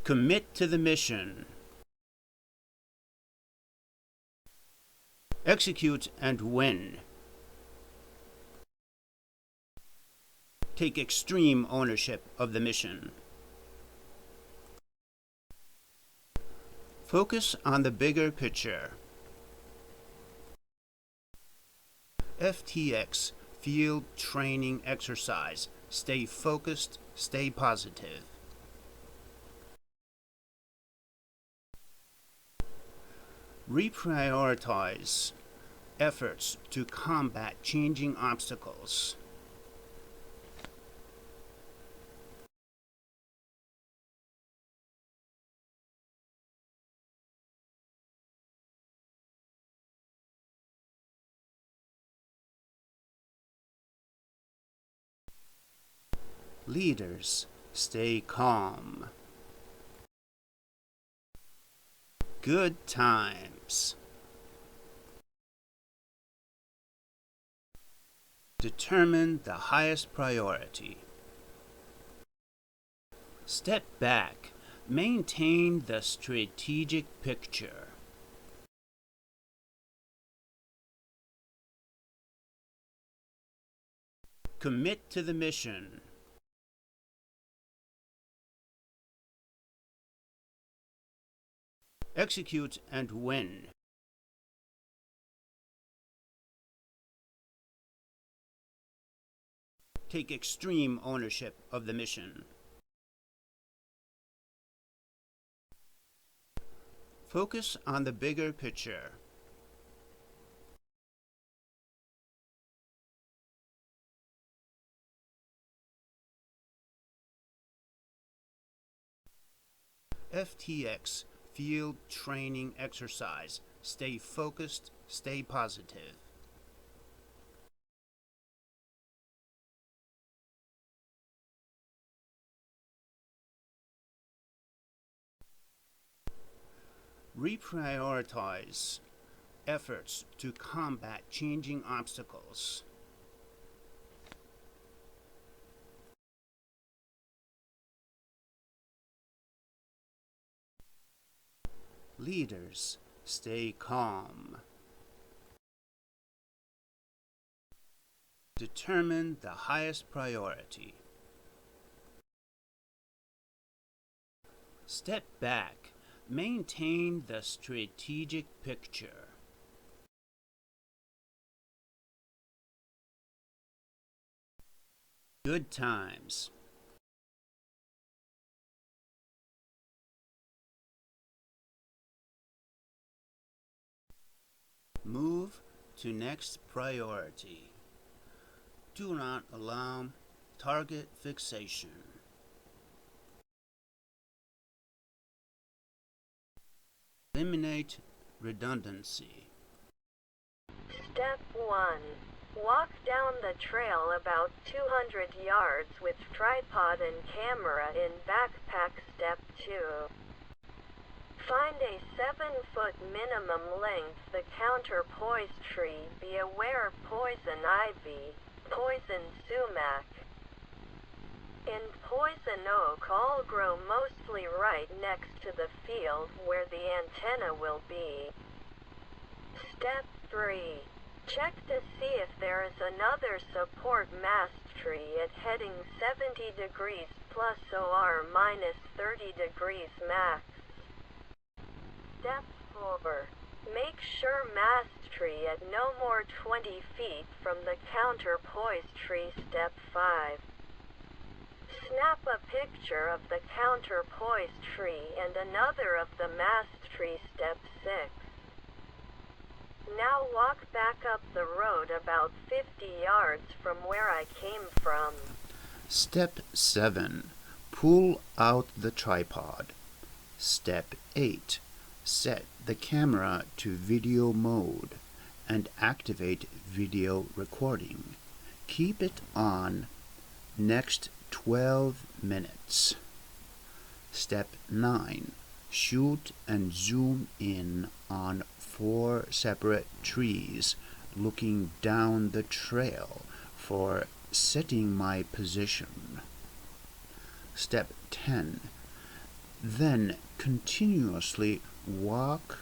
Commit to the mission. Execute and win. Take extreme ownership of the mission. Focus on the bigger picture. FTX, Field Training Exercise. Stay focused, stay positive. Reprioritize efforts to combat changing obstacles. Leaders, stay calm. Good times. Determine the highest priority. Step back. Maintain the strategic picture. Commit to the mission. Execute and win. Take extreme ownership of the mission. Focus on the bigger picture. FTX, Field Training Exercise. Stay focused, stay positive. Reprioritize efforts to combat changing obstacles. Leaders, stay calm. Determine the highest priority. Step back. Maintain the strategic picture. Good times. Move to next priority. Do not allow target fixation. Eliminate redundancy. Step 1. Walk down the trail about 200 yards with tripod and camera in backpack. Step 2. Find a 7-foot minimum length the counterpoise tree. Be aware poison ivy, poison sumac, and poison oak all grow mostly right next to the field where the antenna will be. Step 3. Check to see if there is another support mast tree at heading 70 degrees plus or minus 30 degrees max. Step 4. Make sure mast tree at no more 20 feet from the counterpoise tree. Step 5. Snap a picture of the counterpoise tree and another of the mast tree. Step 6. Now walk back up the road about 50 yards from where I came from. Step 7. Pull out the tripod. Step 8. Set the camera to video mode and activate video recording. Keep it on next 12 minutes. Step 9. Shoot and zoom in on 4 separate trees looking down the trail for setting my position. Step 10. Then continuously walk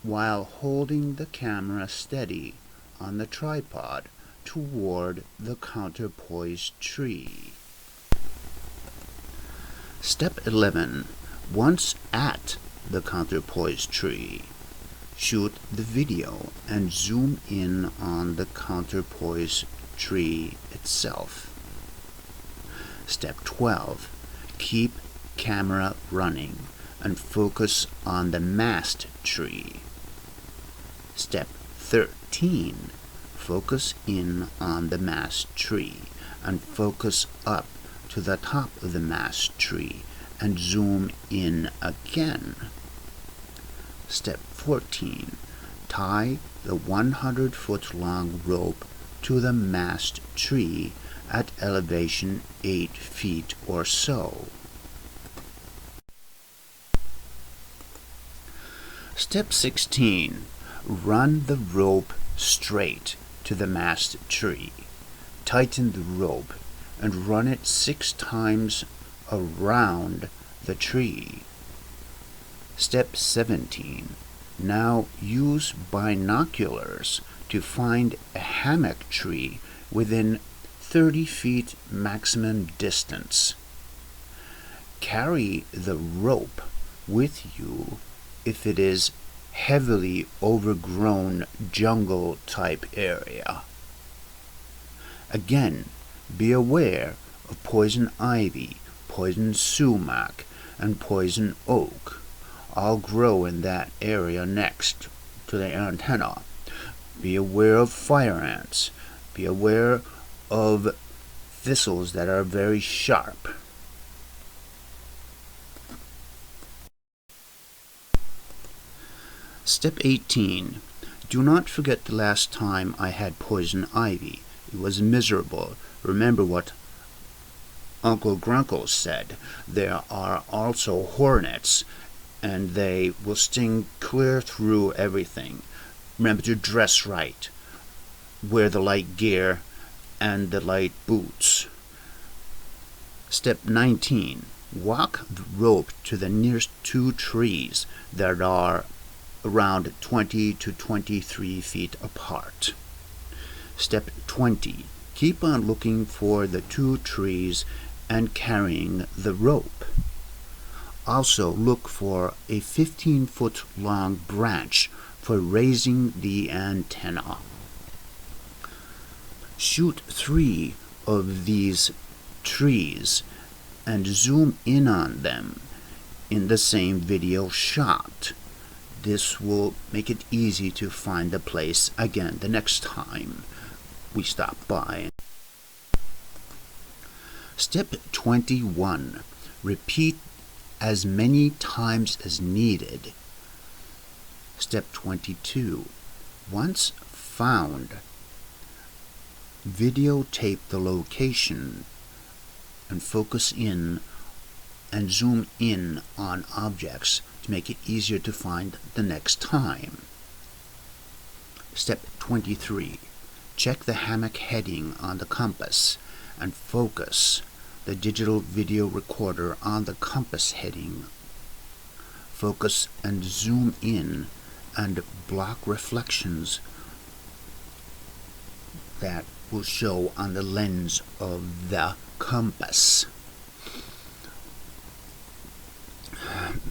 while holding the camera steady on the tripod toward the counterpoised tree. Step 11. Once at the counterpoised tree, shoot the video and zoom in on the counterpoised tree itself. Step 12. Keep camera running and focus on the mast tree. Step 13. Focus in on the mast tree and focus up to the top of the mast tree and zoom in again. Step 14. Tie the 100-foot long rope to the mast tree at elevation 8 feet or so. Step 16. Run the rope straight to the mast tree. Tighten the rope and run it 6 times around the tree. Step 17. Now use binoculars to find a hammock tree within 30 feet maximum distance. Carry the rope with you if it is heavily overgrown jungle type area. Again, be aware of poison ivy, poison sumac, and poison oak. All grow in that area next to the antenna. Be aware of fire ants. Be aware of thistles that are very sharp. Step 18. Do not forget the last time I had poison ivy. It was miserable. Remember what Uncle Grunkle said. There are also hornets, and they will sting clear through everything. Remember to dress right. Wear the light gear and the light boots. Step 19. Walk the rope to the nearest 2 trees that are around 20 to 23 feet apart. Step 20. Keep on looking for the 2 trees and carrying the rope. Also look for a 15-foot long branch for raising the antenna. Shoot 3 of these trees and zoom in on them in the same video shot. This will make it easy to find the place again the next time we stop by. Step 21. Repeat as many times as needed. Step 22. Once found, videotape the location and focus in and zoom in on objects to make it easier to find the next time. Step 23. Check the hammock heading on the compass and focus the digital video recorder on the compass heading. Focus and zoom in and block reflections that will show on the lens of the compass.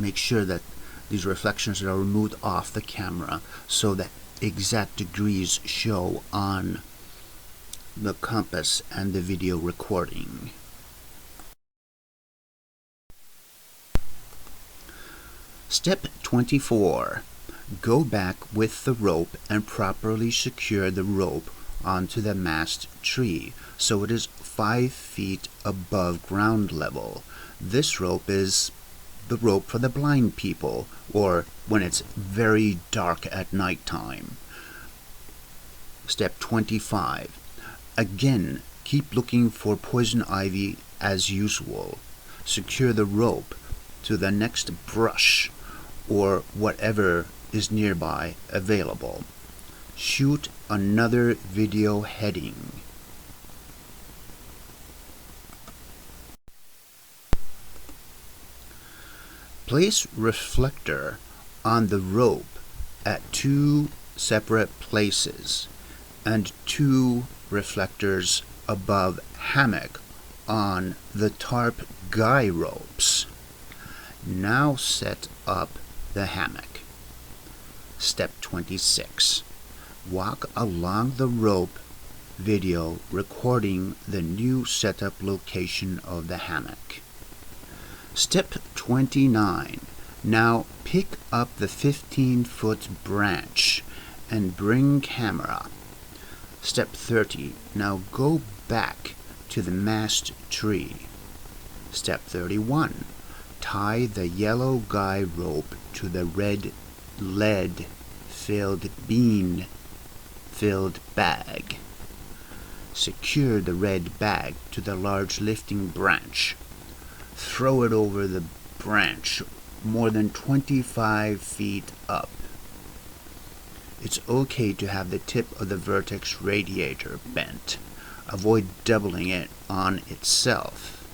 Make sure that these reflections are removed off the camera so that exact degrees show on the compass and the video recording. Step 24. Go back with the rope and properly secure the rope onto the mast tree so it is 5 feet above ground level. This rope is the rope for the blind people, or when it's very dark at night time. Step 25. Again, keep looking for poison ivy as usual. Secure the rope to the next brush or whatever is nearby available. Shoot another video heading. Place reflector on the rope at 2 separate places and 2 reflectors above hammock on the tarp guy ropes. Now set up the hammock. Step 26. Walk along the rope video recording the new setup location of the hammock. Step 29. Now pick up the 15-foot branch and bring camera. Step 30. Now go back to the mast tree. Step 31. Tie the yellow guy rope to the red lead-filled bean-filled bag. Secure the red bag to the large lifting branch. Throw it over the branch more than 25 feet up. It's okay to have the tip of the vertex radiator bent. Avoid doubling it on itself.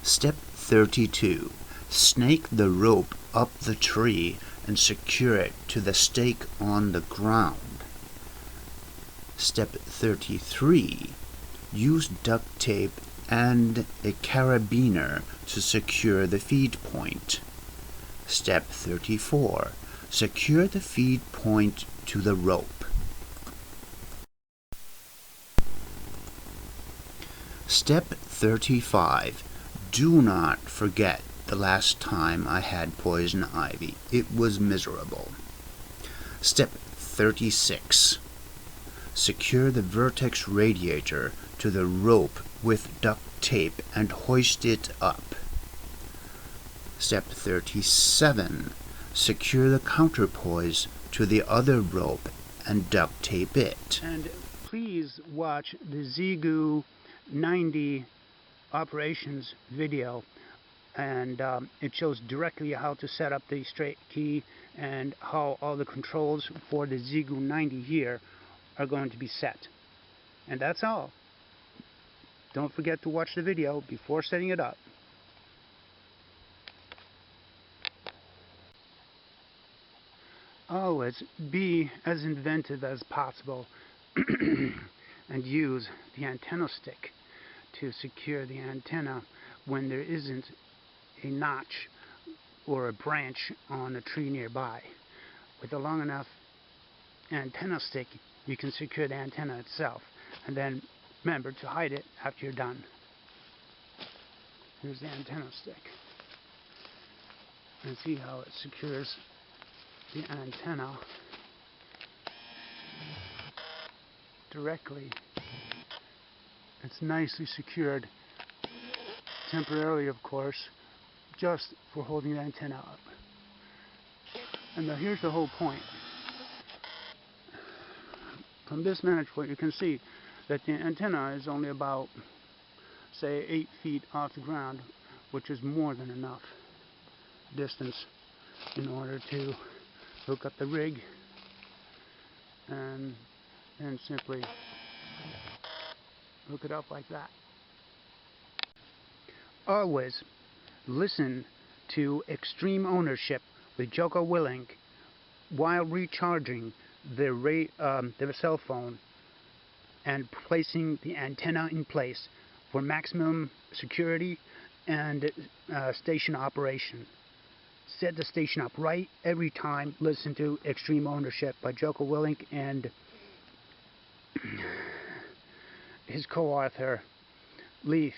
Step 32. Snake the rope up the tree and secure it to the stake on the ground. Step 33. Use duct tape and a carabiner to secure the feed point. Step 34. Secure the feed point to the rope. Step 35. Do not forget the last time I had poison ivy. It was miserable. Step 36. Secure the vertex radiator to the rope with duct tape and hoist it up. Step 37. Secure the counterpoise to the other rope and duct tape it. And please watch the ZGU 90 operations video, and it shows directly how to set up the straight key and how all the controls for the ZGU 90 here are going to be set. And that's all. Don't forget to watch the video before setting it up. Always be as inventive as possible and use the antenna stick to secure the antenna when there isn't a notch or a branch on a tree nearby. With a long enough antenna stick, you can secure the antenna itself, and then remember to hide it after you're done. Here's the antenna stick. And see how it secures the antenna directly. It's nicely secured, temporarily of course, just for holding the antenna up. And now here's the whole point. From this vantage point you can see that the antenna is only about, say, 8 feet off the ground, which is more than enough distance in order to hook up the rig and then simply hook it up like that. Always listen to Extreme Ownership with Jocko Willink while recharging the cell phone and placing the antenna in place for maximum security and station operation. Set the station up right every time. Listen to Extreme Ownership by Jocko Willink and his co-author Leaf.